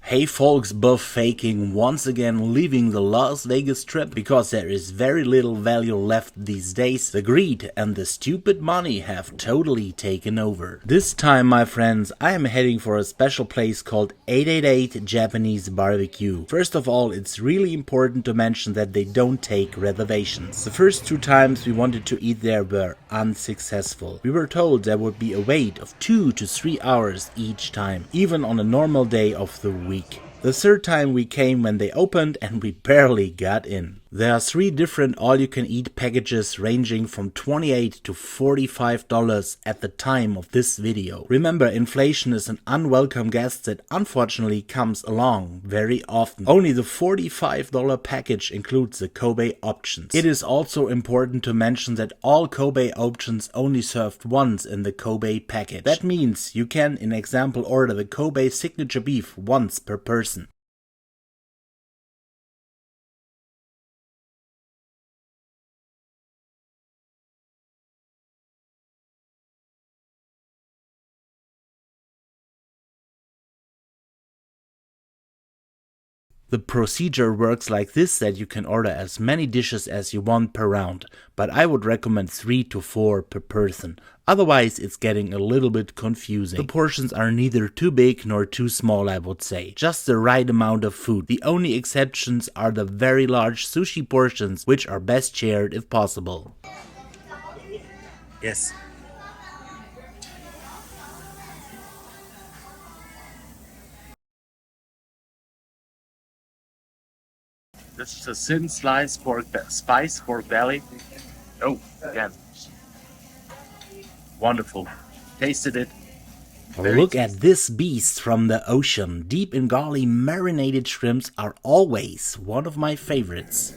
Hey folks, buff faking once again leaving the Las Vegas trip because there is very little value left these days. The greed and the stupid money have totally taken over. This time, my friends, I am heading for a special place called 888 Japanese BBQ. First of all, it's really important to mention that they don't take reservations. The first two times we wanted to eat there were unsuccessful. We were told there would be a wait of 2 to 3 hours each time, even on a normal day of the week. The third time we came when they opened and we barely got in. There are 3 different all-you-can-eat packages ranging from $28 to $45 at the time of this video. Remember, inflation is an unwelcome guest that unfortunately comes along very often. Only the $45 package includes the Kobe options. It is also important to mention that all Kobe options only served once in the Kobe package. That means you can, in example, order the Kobe signature beef once per person. The procedure works like this, that you can order as many dishes as you want per round, but I would recommend 3 to 4 per person. Otherwise it's getting a little bit confusing. The portions are neither too big nor too small, I would say. Just the right amount of food. The only exceptions are the very large sushi portions, which are best shared if possible. Yes. This is a thin sliced spice pork belly. Oh, again. Wonderful. Tasted it. Look at this beast from the ocean. Deep in garlic marinated shrimps are always one of my favorites.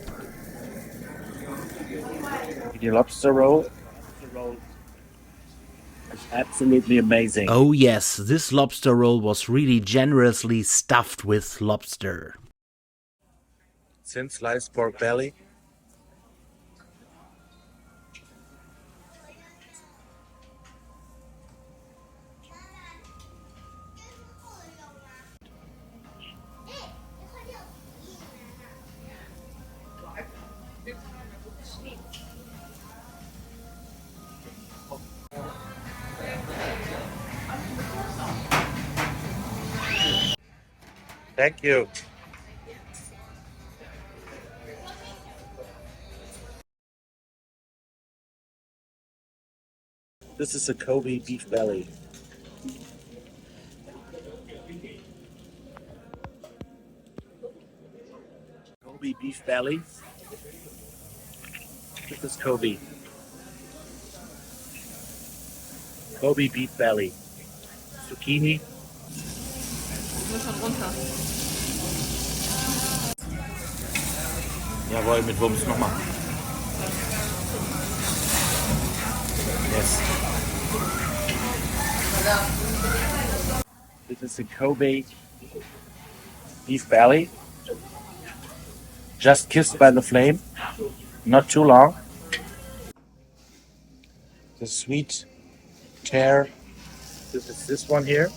The lobster roll. It's absolutely amazing. Oh yes, this lobster roll was really generously stuffed with lobster. Thin sliced pork belly. Thank you. This is a Kobe beef belly. Kobe beef belly. This is Kobe. Kobe beef belly. Zucchini. Jawohl, mit Wumms nochmal. Yes. This is a Kobe beef belly. Just kissed by the flame. Not too long. The sweet tear. This is this one here.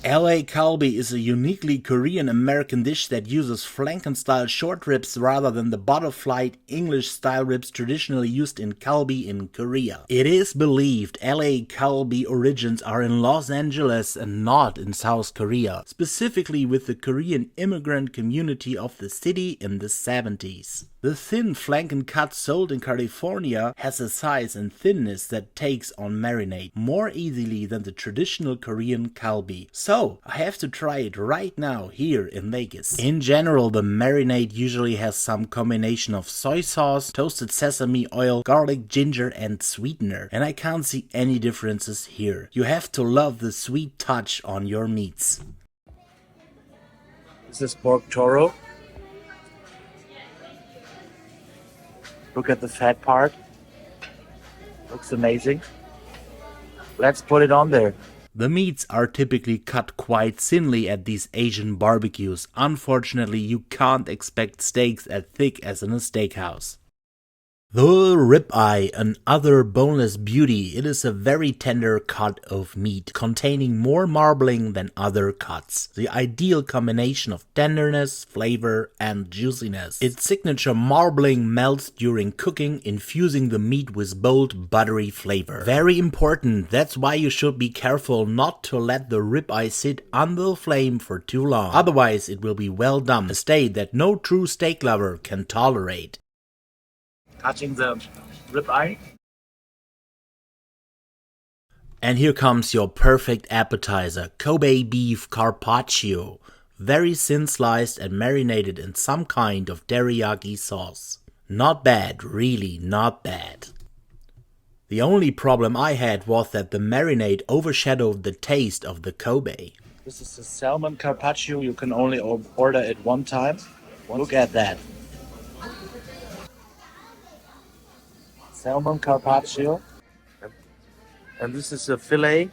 LA Kalbi is a uniquely Korean-American dish that uses flanken-style short ribs rather than the butterflied English-style ribs traditionally used in kalbi in Korea. It is believed LA Kalbi origins are in Los Angeles and not in South Korea, specifically with the Korean immigrant community of the city in the 70s. The thin flanken cut sold in California has a size and thinness that takes on marinade more easily than the traditional Korean kalbi. So, I have to try it right now here in Vegas. In general, the marinade usually has some combination of soy sauce, toasted sesame oil, garlic, ginger and sweetener. And I can't see any differences here. You have to love the sweet touch on your meats. This is pork toro. Look at the fat part. Looks amazing. Let's put it on there. The meats are typically cut quite thinly at these Asian barbecues. Unfortunately, you can't expect steaks as thick as in a steakhouse. The ribeye, another boneless beauty. It is a very tender cut of meat, containing more marbling than other cuts. The ideal combination of tenderness, flavor, and juiciness. Its signature marbling melts during cooking, infusing the meat with bold, buttery flavor. Very important, that's why you should be careful not to let the ribeye sit under the flame for too long. Otherwise, it will be well done, a state that no true steak lover can tolerate. Cutting the ribeye. And here comes your perfect appetizer, Kobe beef carpaccio. Very thin sliced and marinated in some kind of teriyaki sauce. Not bad, really not bad. The only problem I had was that the marinade overshadowed the taste of the Kobe. This is the salmon carpaccio. You can only order it one time. Look at that. Salmon carpaccio, and this is a fillet.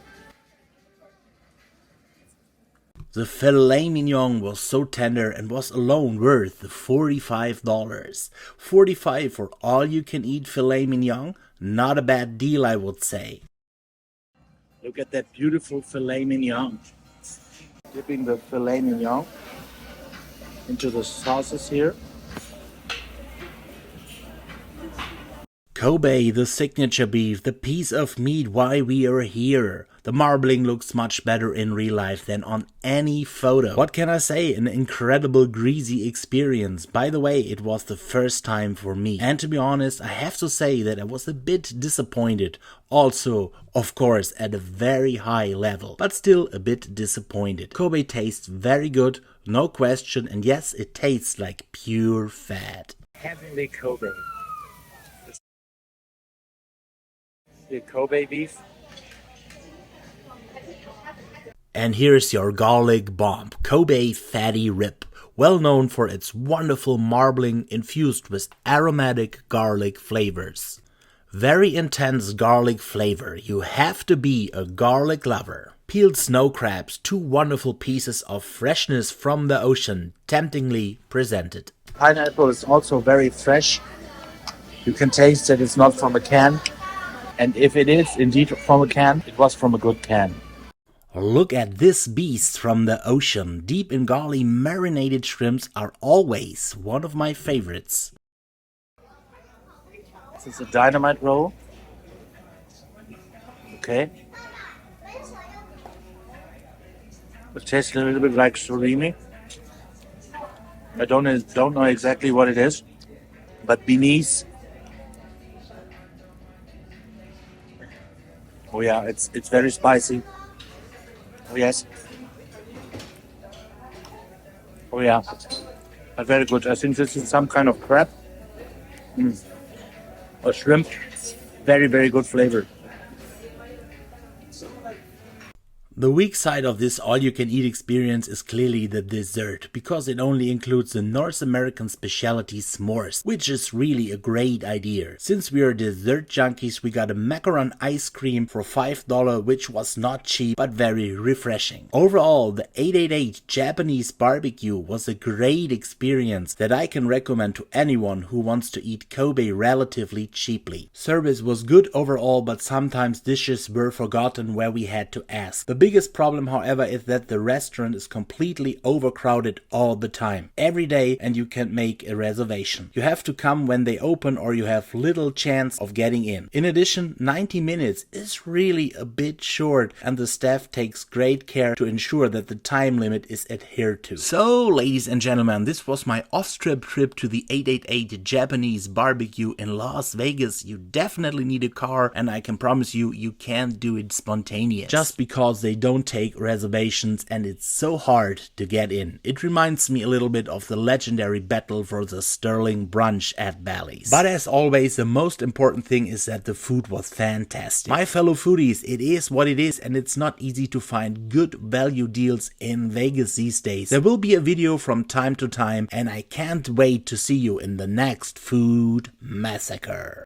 The filet mignon was so tender and was alone worth $45. $45 for all you can eat filet mignon? Not a bad deal, I would say. Look at that beautiful filet mignon. Dipping the filet mignon into the sauces here. Kobe, the signature beef, the piece of meat why we are here. The marbling looks much better in real life than on any photo. What can I say? An incredible greasy experience. By the way, it was the first time for me. And to be honest, I have to say that I was a bit disappointed. Also, of course, at a very high level, but still a bit disappointed. Kobe tastes very good, no question, and yes, it tastes like pure fat. Heavenly Kobe. The Kobe beef. And here's your garlic bomb, Kobe fatty rib, well known for its wonderful marbling infused with aromatic garlic flavors. Very intense garlic flavor, you have to be a garlic lover. Peeled snow crabs, two wonderful pieces of freshness from the ocean, temptingly presented. Pineapple is also very fresh. You can taste that it's not from a can. And if it is indeed from a can, it was from a good can. Look at this beast from the ocean. Deep in garlic marinated shrimps are always one of my favorites. This is a dynamite roll. Okay. It tastes a little bit like surimi. I don't know exactly what it is, but beneath. Oh yeah, it's very spicy. Oh yes. Oh yeah, but very good. I think this is some kind of crab. Or shrimp. Very, very good flavor. The weak side of this all-you-can-eat experience is clearly the dessert, because it only includes the North American specialty s'mores, which is really a great idea. Since we are dessert junkies, we got a macaron ice cream for $5, which was not cheap, but very refreshing. Overall, the 888 Japanese BBQ was a great experience that I can recommend to anyone who wants to eat Kobe relatively cheaply. Service was good overall, but sometimes dishes were forgotten where we had to ask. The biggest problem, however, is that the restaurant is completely overcrowded all the time, every day, and you can't make a reservation. You have to come when they open or you have little chance of getting in. In addition, 90 minutes is really a bit short, and the staff takes great care to ensure that the time limit is adhered to. So, ladies and gentlemen, this was my off-strip trip to the 888 Japanese BBQ in Las Vegas. You definitely need a car, and I can promise you, you can't do it spontaneous. Just because they don't take reservations and it's so hard to get in. It reminds me a little bit of the legendary battle for the Sterling brunch at Bally's. But as always, the most important thing is that the food was fantastic. My fellow foodies, it is what it is, and it's not easy to find good value deals in Vegas these days. There will be a video from time to time, and I can't wait to see you in the next Food Massacre.